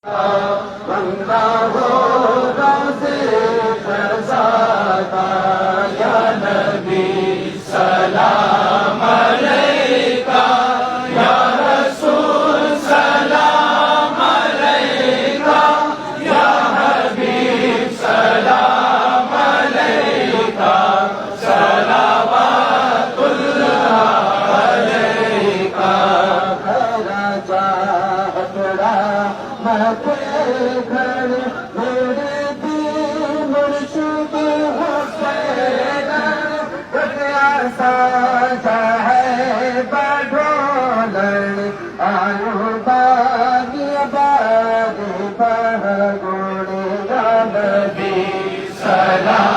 बंदा हो रोज़े क़ज़ा या नबी सलाम अलैका या रसूल सलाम अलैका या हबीब सलाम अलैका सलावतुल्लाह अलैका तेरा चाहता मते घर मेरे दी मुर्शिद हुसैन साजा है बढोलन आयु बागी बागी बह गुण या नबी सलाम